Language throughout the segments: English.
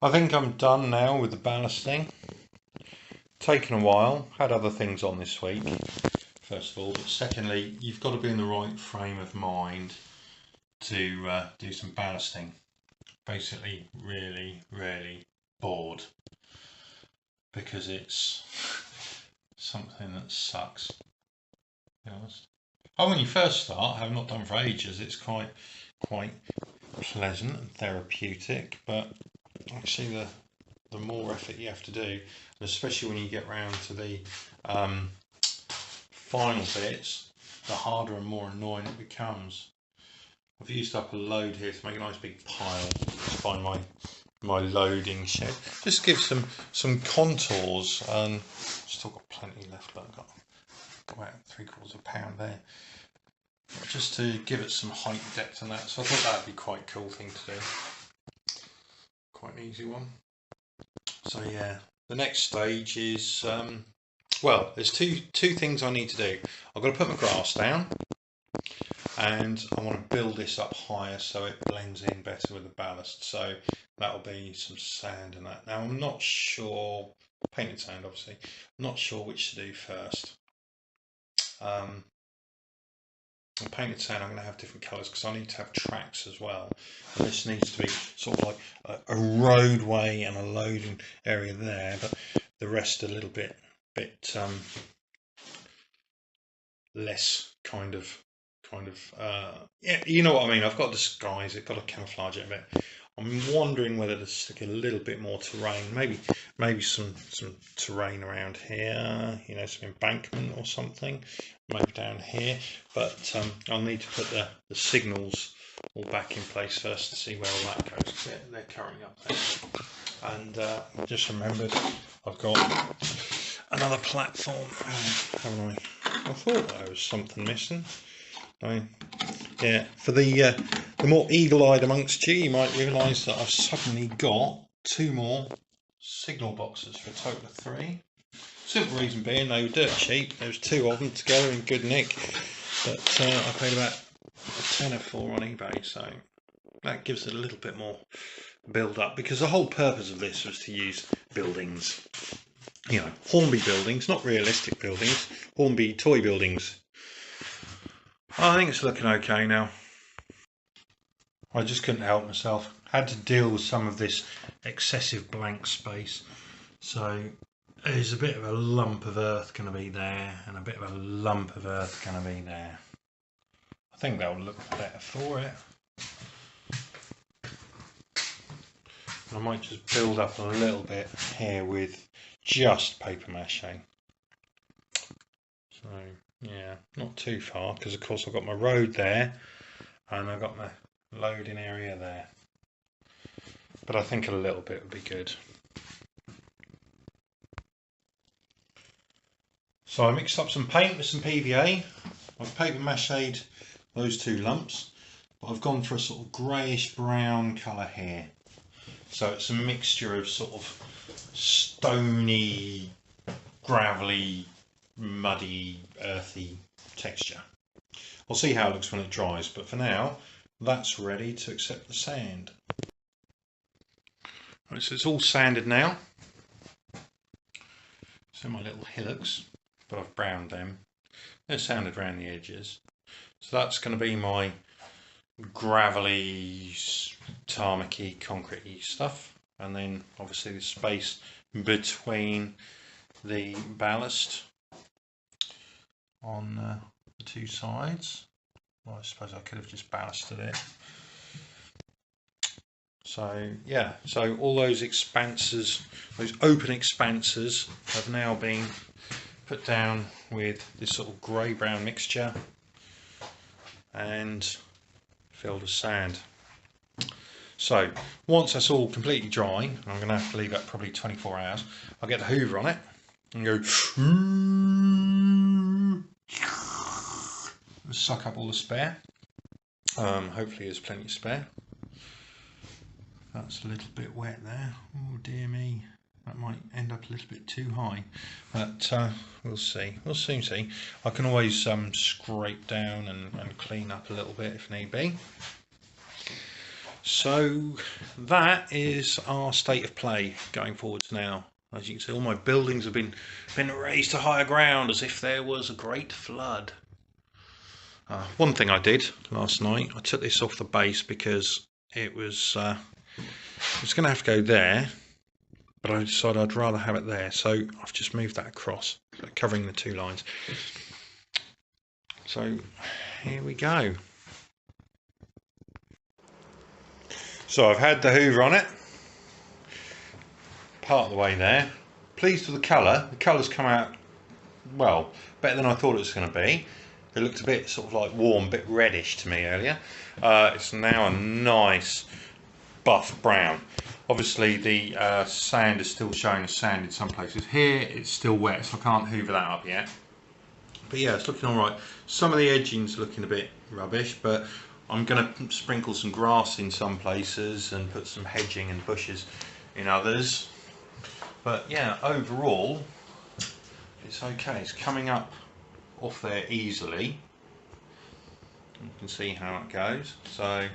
I think I'm done now with the ballasting. Taken a while, had other things on this week, first of all, but secondly, you've got to be in the right frame of mind to do some ballasting. Basically, really bored because it's something that sucks, to be honest. Oh, when you first start, having not done for ages, it's quite pleasant and therapeutic, but actually the more effort you have to do, and especially when you get round to the final bits, the harder and more annoying it becomes. I've used up a load here to make a nice big pile. Let's find my loading shed. Just give some contours, and still got plenty left. I've got about 3/4 pound there, just to give it some height, depth and that. So I thought that'd be quite a cool thing to do. Quite an easy one. So yeah, the next stage is well, there's two things I need to do. I've got to put my grass down, and I want to build this up higher so it blends in better with the ballast. So that'll be some sand and that. Now I'm not sure, painted sand obviously, I'm not sure which to do first. Painted sand, I'm going to have different colours because I need to have tracks as well, and this needs to be sort of like a roadway and a loading area there, but the rest a little bit less kind of yeah, you know what I mean. I've got to disguise it, got to camouflage it a bit. I'm wondering whether to stick a little bit more terrain, maybe some terrain around here, you know, some embankment or something, maybe down here, but I'll need to put the signals all back in place first to see where all that goes, because they're currently up there. And just remembered I've got another platform, haven't I? I thought there was something missing. Yeah, for the more eagle-eyed amongst you, you might realise that I've suddenly got 2 more signal boxes for a total of 3. Simple reason being they were dirt cheap. There was 2 of them together in good nick, but I paid about a tenner for on eBay, so that gives it a little bit more build up, because the whole purpose of this was to use buildings, you know, Hornby buildings, not realistic buildings, Hornby toy buildings. I think it's looking okay now. I just couldn't help myself. Had to deal with some of this excessive blank space. So there's a bit of a lump of earth going to be there, and a bit of a lump of earth going to be there. I think that will look better for it. I might just build up a little bit here with just paper mache. So yeah, not too far, because of course I've got my road there and I've got my loading area there, but I think a little bit would be good. So I mixed up some paint with some PVA. I've paper machéd those 2 lumps, but I've gone for a sort of greyish brown colour here, so it's a mixture of sort of stony, gravelly, muddy, earthy texture. I'll see how it looks when it dries, but for now that's ready to accept the sand. Right, so it's all sanded now. So my little hillocks, but I've browned them. They're sanded around the edges. So that's going to be my gravelly, tarmacy, concretey stuff, and then obviously the space between the ballast on the 2 sides. Well, I suppose I could have just ballasted it. So yeah, so all those expanses, those open expanses, have now been put down with this sort of grey-brown mixture and filled with sand. So once that's all completely dry, I'm going to have to leave that probably 24 hours, I'll get the hoover on it and go suck up all the spare. Hopefully there's plenty of spare. That's a little bit wet there. Oh dear me, that might end up a little bit too high, but we'll see. We'll soon see. I can always scrape down and clean up a little bit if need be. So that is our state of play going forwards now. As you can see, all my buildings have been raised to higher ground as if there was a great flood. One thing I did last night, I took this off the base because it was going to have to go there, but I decided I'd rather have it there, so I've just moved that across, so covering the two lines. So here we go. So I've had the hoover on it, part of the way there. Pleased with the colour. The colour's come out, well, better than I thought it was going to be. It looked a bit sort of like warm, a bit reddish to me earlier. It's now a nice buff brown. Obviously the sand is still showing as sand in some places. Here it's still wet, so I can't hoover that up yet. But yeah, it's looking alright. Some of the edging's looking a bit rubbish, but I'm going to sprinkle some grass in some places and put some hedging and bushes in others. But yeah, overall it's okay. It's coming up off there easily. You can see how it goes, so I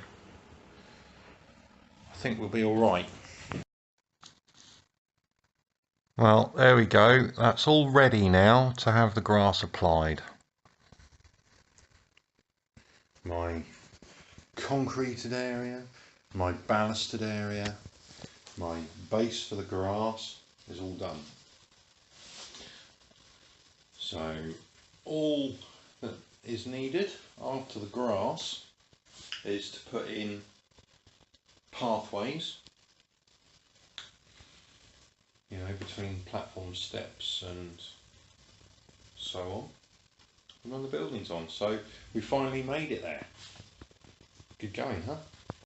think we'll be alright. Well, there we go. That's all ready now to have the grass applied. My concreted area, my ballasted area, my base for the grass is all done. So all that is needed after the grass is to put in pathways, you know, between platform steps and so on, and then the building's on. So we finally made it there. Good going, huh?